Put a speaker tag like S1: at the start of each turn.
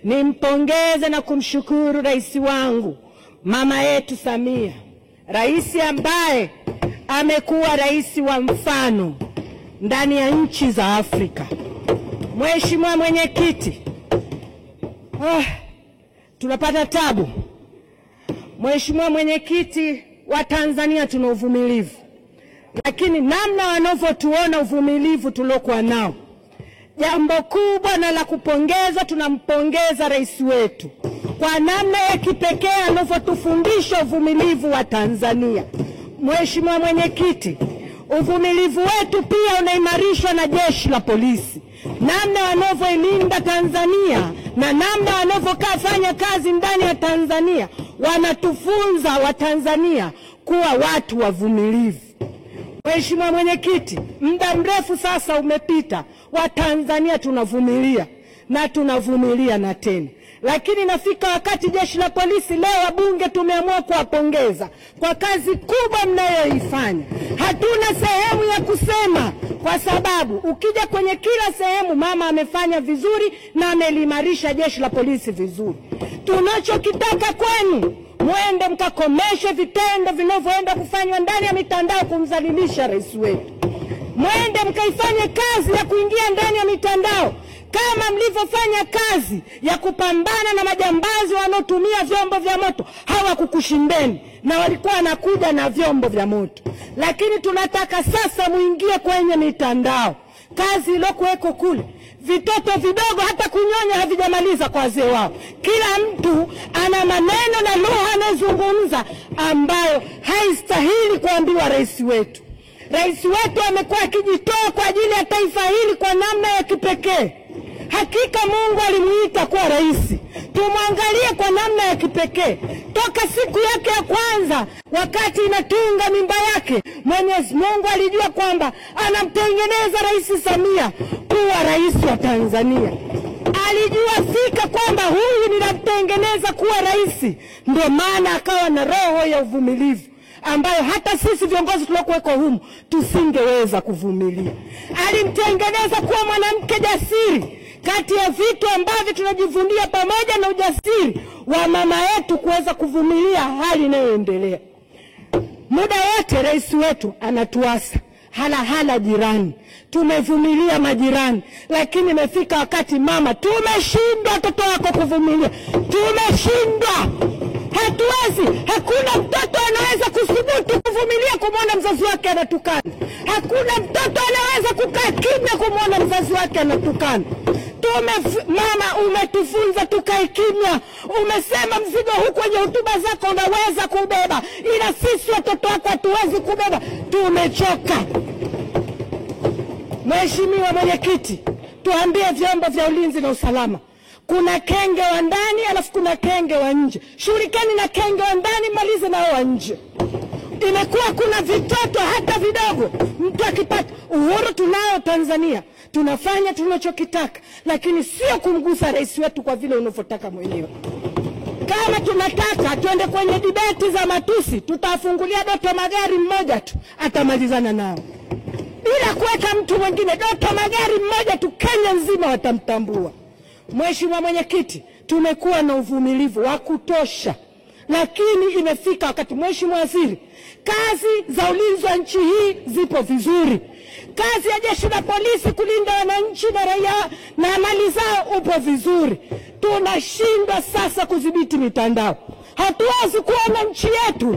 S1: nimpongeze na kumshukuru rais wangu mama yetu Samia, rais ambaye amekuwa rais wa mfano ndani ya nchi za Afrika. Mheshimiwa Mwenyekiti, tunapata tabu. Mheshimiwa Mwenyekiti, wa Tanzania tuna uvumilivu, lakini namna wanavyotuona uvumilivu tuliokuwa nao, jambo kubwa na la kupongeza, tunampongeza rais wetu kwa namna ya kipekee anavyotufundisha uvumilivu wa Tanzania. Mheshimiwa Mwenyekiti, uvumilivu wetu pia unaimarishwa na jeshi la polisi, namna wanavyoilinda Tanzania na namna wanavyofanya kazi ndani ya Tanzania. Wanatufunza Watanzania kuwa watu wavumilivu. Mheshimiwa Mwenyekiti, muda mrefu sasa umepita, Watanzania tunavumilia na tunavumilia na tena. Lakini nafika wakati jeshi la polisi, leo wabunge tumeamua kuwapongeza kwa kazi kubwa mnayoifanya. Hatuna sehemu ya kusema, kwa sababu ukija kwenye kila sehemu mama amefanya vizuri na amelimarisha jeshi la polisi vizuri. Tunachokitaka kwenu, mwende mkakomeshe vitendo vinavyoenda kufanywa ndani ya mitandao kumdhalilisha rais wetu. Mwende mkaifanye kazi ya kuingia ndani ya mitandao kama mlivyofanya kazi ya kupambana na majambazi wanaotumia vyombo vya moto. Hawakukushindeni na walikuwa wanakuja na vyombo vya moto. Lakini tunataka sasa muingie kwenye mitandao. Kazi iliyokuweko kule, vitoto vidogo hata kunyonya havijamaliza kwa wazee wao. Kila mtu ana maneno na lugha anazungumza ambayo haistahili kuambiwa rais wetu. Rais wetu amekuwa akijitoa kwa ajili ya taifa hili kwa namna ya kipekee. Hakika Mungu alimuita kuwa rais. Tumwangalie kwa namna ya kipekee. Toka siku yake ya kwanza, wakati inatunga mimba yake, Mwenyezi Mungu alijua kwamba anamtengeneza Rais Samia kuwa rais wa Tanzania. Alijua fika kwamba huyu ninamtengeneza kuwa rais. Ndio maana akawa na roho ya uvumilivu ambayo hata sisi viongozi tuliokuweko humu tusingeweza kuvumilia. Alimtengeneza kuwa mwanamke jasiri. Kati ya vitu ambavyo tunajivunia pamoja na ujasiri wa mama yetu kuweza kuvumilia hali inayoendelea. Muda wote rais wetu anatuasa hala jirani. Tumevumilia majirani, lakini imefika wakati mama, tumeshindwa watoto wako kuvumilia. Tumeshindwa. Hatuwezi. Hakuna mtoto anaweza kuthubutu kuvumilia kumwona mzazi wake anatukana. Hakuna mtoto anaweza kukaa kimya kumwona mzazi wake anatukana. Mama, umetufunza tukae kimya. Umesema mzigo huu kwenye hotuba zako unaweza kubeba, ila sisi watoto wako hatuwezi kubeba. Tumechoka. Mheshimiwa Mwenyekiti, tuambie vyombo vya ulinzi na usalama. Kuna kenge wa ndani alafu kuna kenge wa nje. Shughulikani na kenge wa ndani, malize na wa nje. Imekuwa kuna vitoto hata vidogo, mtu akipata uhuru. Tunao Tanzania, tunafanya tunachokitaka, lakini sio kumgusa rais wetu kwa vile unavyotaka mwenyewe. Kama tunataka tuende kwenye debate za matusi, tutafungulia Doto Magari mmoja tu, atamalizana nao bila kuweka mtu mwingine. Doto Magari mmoja tu, Kenya nzima watamtambua. Mheshimiwa Mwenyekiti, tumekuwa na uvumilivu wa kutosha, lakini imefika wakati, Mheshimiwa Waziri, kazi za ulinzi wa nchi hii zipo vizuri. Kazi ya jeshi la polisi kulinda wananchi na raia na mali zao upo vizuri. Tunashindwa sasa kudhibiti mitandao. Hatuwezi kuona nchi yetu